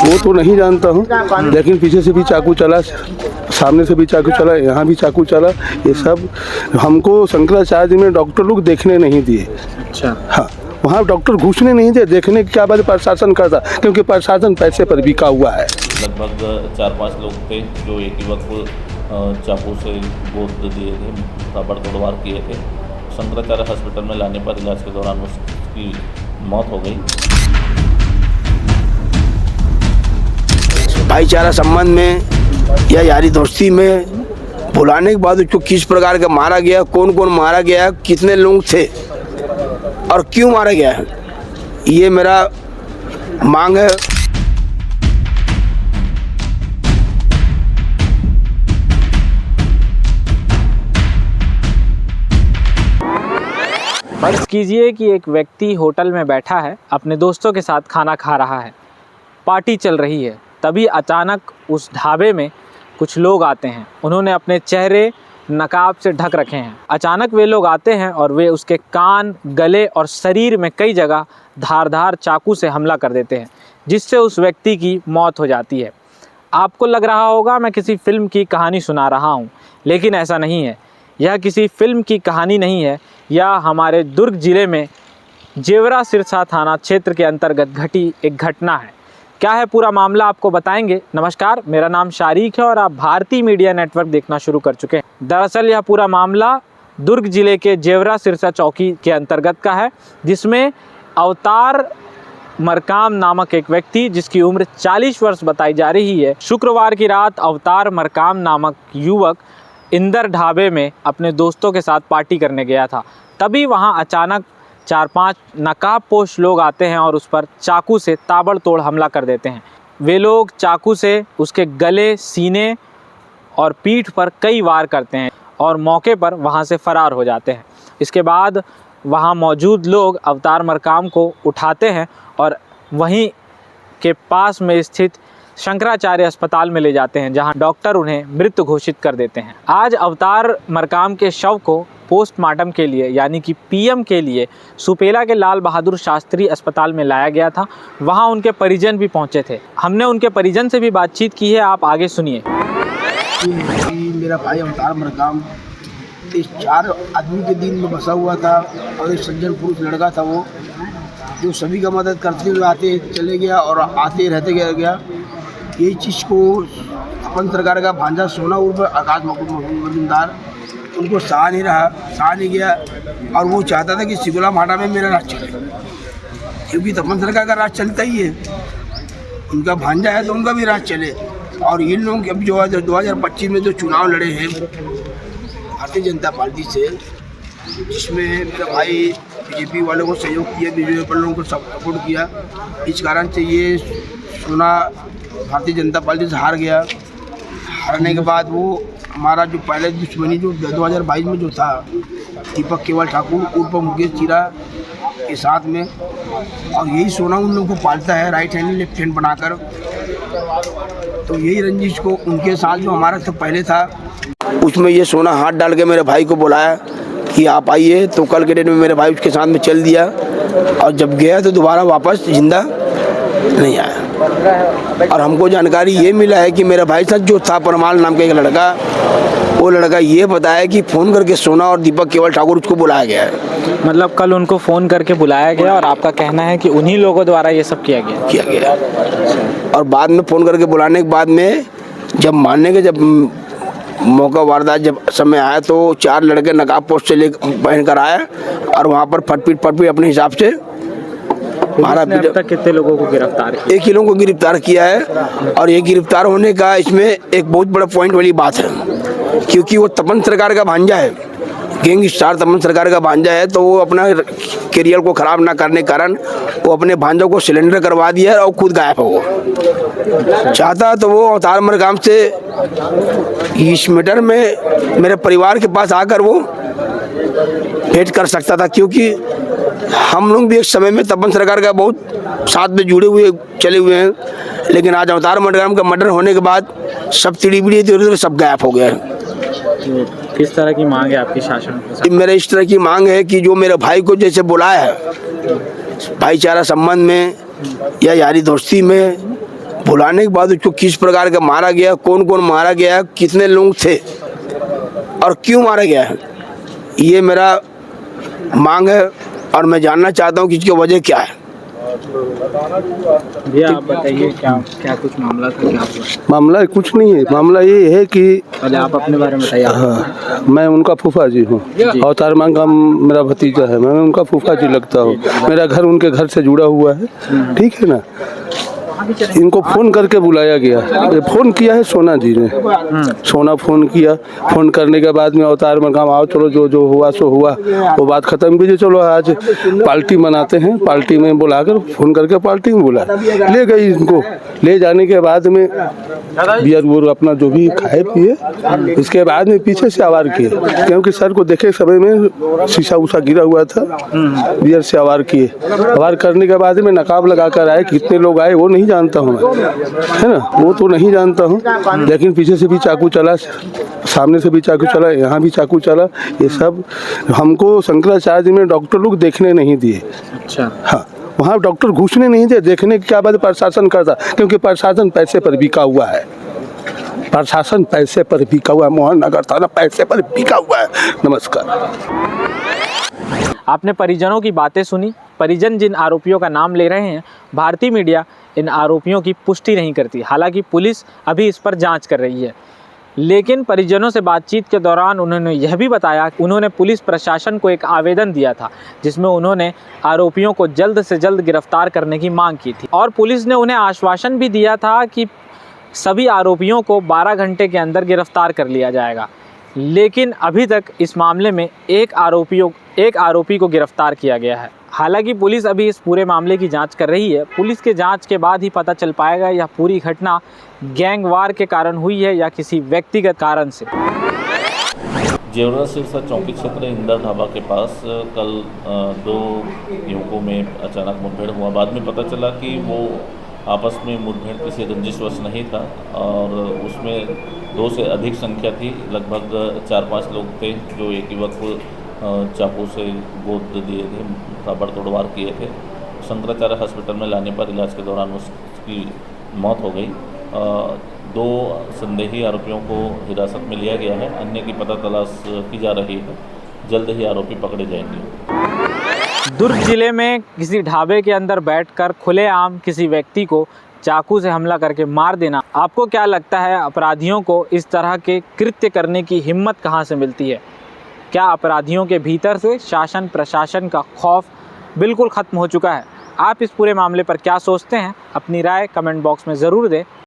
वो तो नहीं जानता हूँ, लेकिन पीछे से भी चाकू चला, सामने से भी चाकू चला, यहाँ भी चाकू चला। ये सब हमको शंकराचार्य में डॉक्टर लोग देखने नहीं दिए। अच्छा। हाँ, वहाँ डॉक्टर घुसने नहीं दिए। देखने की क्या बात प्रशासन करता, क्योंकि प्रशासन पैसे पर बिका हुआ है। लगभग 4-5 लोग थे जो एक ही वक्त चाकू से गोद दिए थे, ताबड़तोड़ वार किए थे। शंकराचार्य हॉस्पिटल में लाने पर इलाज के दौरान उसकी मौत हो गई। भाईचारा संबंध में या यारी दोस्ती में बुलाने के बाद उसको किस प्रकार का मारा गया, कौन कौन मारा गया, कितने लोग थे और क्यों मारा गया है, ये मेरा मांग है। फर्ज कीजिए कि एक व्यक्ति होटल में बैठा है, अपने दोस्तों के साथ खाना खा रहा है, पार्टी चल रही है। तभी अचानक उस ढाबे में कुछ लोग आते हैं। उन्होंने अपने चेहरे नकाब से ढक रखे हैं। अचानक वे लोग आते हैं और वे उसके कान, गले और शरीर में कई जगह धारदार चाकू से हमला कर देते हैं, जिससे उस व्यक्ति की मौत हो जाती है। आपको लग रहा होगा मैं किसी फिल्म की कहानी सुना रहा हूँ, लेकिन ऐसा नहीं है। यह किसी फिल्म की कहानी नहीं है, यह हमारे दुर्ग जिले में जेवरा सिरसा थाना क्षेत्र के अंतर्गत घटी एक घटना है। क्या है पूरा मामला आपको बताएंगे। नमस्कार, मेरा नाम शारीक है और आप भारतीय मीडिया नेटवर्क देखना शुरू कर चुके हैं। दरअसल यह पूरा मामला दुर्ग जिले के जेवरा सिरसा चौकी के अंतर्गत का है, जिसमें अवतार मरकाम नामक एक व्यक्ति, जिसकी उम्र 40 वर्ष बताई जा रही है, शुक्रवार की रात अवतार मरकाम नामक युवक इंदर ढाबे में अपने दोस्तों के साथ पार्टी करने गया था। तभी वहां अचानक 4-5 नकाबपोश लोग आते हैं और उस पर चाकू से ताबड़तोड़ हमला कर देते हैं। वे लोग चाकू से उसके गले, सीने और पीठ पर कई वार करते हैं और मौके पर वहां से फरार हो जाते हैं। इसके बाद वहां मौजूद लोग अवतार मरकाम को उठाते हैं और वहीं के पास में स्थित शंकराचार्य अस्पताल में ले जाते हैं, जहां डॉक्टर उन्हें मृत घोषित कर देते हैं। आज अवतार मरकाम के शव को पोस्टमार्टम के लिए यानी कि पीएम के लिए सुपेला के लाल बहादुर शास्त्री अस्पताल में लाया गया था। वहां उनके परिजन भी पहुंचे थे। हमने उनके परिजन से भी बातचीत की है, आप आगे सुनिए। मेरा भाई अवतार मरकाम इस 4 आदमी के दिन में बसा हुआ था और एक सज्जन पुरुष लड़का था, वो जो सभी का मदद करते हुए आते चले गया और आते रहते गया। यही चीज़ को अपन सरकार का भांजा सोना उर्फ आकाश मजूमदार उनको सहा नहीं गया और वो चाहता था कि सिगुला माटा में मेरा राज चले, क्योंकि तपन सरकार का राज चलता ही है। उनका भांजा है तो उनका भी राज चले। और इन लोगों के अभी जो 2025 में जो चुनाव लड़े हैं भारतीय जनता पार्टी से, जिसमें मेरा भाई बीजेपी वालों को सहयोग किया, बीजेपी वालों को सपोर्ट किया, इस कारण से ये सोना भारतीय जनता पार्टी से हार गया। हारने के बाद वो हमारा जो पहले दुश्मनी जो 2022 में जो था दीपक केवल ठाकुर उर्फ मुकेश चीरा के साथ में, और यही सोना उन लोगों को पालता है राइट हैंड लेफ्ट हैंड बनाकर। तो यही रंजिश को उनके साथ जो हमारा सब पहले था, उसमें ये सोना हाथ डाल के मेरे भाई को बुलाया कि आप आइए। तो कल के डेट में मेरे भाई उसके साथ में चल दिया और जब गया तो दोबारा वापस जिंदा नहीं आया। और हमको जानकारी ये मिला है कि मेरा भाई साथ जो था परमाल नाम का एक लड़का, वो लड़का ये बताया कि फ़ोन करके सोना और दीपक केवल ठाकुर उसको बुलाया गया है। मतलब कल उनको फ़ोन करके बुलाया गया और आपका कहना है कि उन्हीं लोगों द्वारा ये सब किया गया। और बाद में फ़ोन करके बुलाने के बाद में जब मानने के जब मौका वारदात जब समय आया तो 4 लड़के नकाबपोश से ले पहन कर आया और वहाँ पर फटपीट अपने हिसाब से मारा। अब तक कितने लोगों को गिरफ्तार किया? 1 ही लोगों को गिरफ्तार किया है। और ये गिरफ्तार होने का इसमें एक बहुत बड़ा पॉइंट वाली बात है, क्योंकि वो तपन सरकार का भांजा है, गैंग स्टार तपन सरकार का भांजा है। तो वो अपना करियर को ख़राब ना करने के कारण वो अपने भांजों को सिलेंडर करवा दिया और खुद गायब हो चाहता। तो वो अवतार मरकाम से इस मैटर में मेरे परिवार के पास आकर वो भेंट कर सकता था, क्योंकि हम लोग भी एक समय में तपन सरकार का बहुत साथ में जुड़े हुए चले हुए हैं। लेकिन आज अवतार मरकाम का मर्डर होने के बाद सब तिड़ी सब गायब हो गया। किस तरह की मांग है आपकी शासन से? मेरे इस तरह की मांग है कि जो मेरे भाई को जैसे बुलाया है भाईचारा संबंध में या यारी दोस्ती में बुलाने के बाद उसको किस प्रकार का मारा गया, कौन कौन मारा गया, कितने लोग थे और क्यों मारा गया है, ये मेरा मांग है और मैं जानना चाहता हूँ कि इसकी वजह क्या है। भैया आप बताइए क्या क्या कुछ मामला था, क्या हुआ? मामला कुछ नहीं है, मामला ये है कि पहले आप अपने बारे में बताइए। हाँ, मैं उनका फूफा जी हूँ। अवतार मांगम मेरा भतीजा है, मैं उनका फूफा जी लगता हूँ। मेरा घर उनके घर से जुड़ा हुआ है, ठीक है ना। इनको फ़ोन करके बुलाया गया, ये फ़ोन किया है सोना जी ने, सोना फ़ोन किया। फ़ोन करने के बाद में अवतार मांगम आओ चलो, जो जो हुआ सो हुआ, वो बात ख़त्म कीजिए, चलो आज पार्टी मनाते हैं। पार्टी में बुलाकर फ़ोन करके पार्टी में बुला ले गई। इनको ले जाने के बाद में बियर वोर अपना जो भी खाए पिए, इसके बाद में पीछे से आवार किए, क्योंकि सर को देखे समय में शीशा उषा गिरा हुआ था, बियर से आवार किए। आवार करने के बाद में नकाब लगा कर आए, कितने लोग आए वो नहीं जानता हूँ मैं, है ना, वो तो नहीं जानता हूँ, लेकिन पीछे से भी चाकू चला, सामने से भी चाकू चला, यहाँ भी चाकू चला। ये सब हमको शंकराचार्य में डॉक्टर लोग देखने नहीं दिए। अच्छा। हाँ, वहाँ डॉक्टर घुसने नहीं दे, देखने के क्या बात प्रशासन करता, क्योंकि प्रशासन पैसे पर बिका हुआ है। प्रशासन पैसे पर बिका हुआ है, मोहन नगर थाना पैसे पर बिका हुआ है। नमस्कार। आपने परिजनों की बातें सुनी। परिजन जिन आरोपियों का नाम ले रहे हैं, भारतीय मीडिया इन आरोपियों की पुष्टि नहीं करती। हालांकि पुलिस अभी इस पर जांच कर रही है, लेकिन परिजनों से बातचीत के दौरान उन्होंने यह भी बताया कि उन्होंने पुलिस प्रशासन को एक आवेदन दिया था, जिसमें उन्होंने आरोपियों को जल्द से जल्द गिरफ्तार करने की मांग की थी। और पुलिस ने उन्हें आश्वासन भी दिया था कि सभी आरोपियों को 12 घंटे के अंदर गिरफ्तार कर लिया जाएगा। लेकिन अभी तक इस मामले में एक आरोपी को गिरफ्तार किया गया है। हालांकि पुलिस अभी इस पूरे मामले की जांच कर रही है। पुलिस के जांच के बाद ही पता चल पाएगा यह पूरी घटना गैंगवार के कारण हुई है या किसी व्यक्तिगत कारण से। जेवरा सिरसा चौकी क्षेत्र इंदर ढाबा के पास कल 2 युवकों में अचानक मुठभेड़ हुआ। बाद में पता चला कि वो आपस में मुठभेड़ किसी रंजिशवश नहीं था और उसमें 2 से अधिक संख्या थी। लगभग 4-5 लोग थे जो एक युवक को चाकू से गोद दिए थे, ताबड़ तोड़वार किए थे। शंकराचार्य हॉस्पिटल में लाने पर इलाज के दौरान उसकी मौत हो गई। 2 संदेही आरोपियों को हिरासत में लिया गया है, अन्य की पता तलाश की जा रही है। जल्द ही आरोपी पकड़े जाएंगे। दुर्ग जिले में किसी ढाबे के अंदर बैठकर खुलेआम किसी व्यक्ति को चाकू से हमला करके मार देना, आपको क्या लगता है अपराधियों को इस तरह के कृत्य करने की हिम्मत कहाँ से मिलती है? क्या अपराधियों के भीतर से शासन प्रशासन का खौफ बिल्कुल ख़त्म हो चुका है? आप इस पूरे मामले पर क्या सोचते हैं? अपनी राय कमेंट बॉक्स में ज़रूर दें।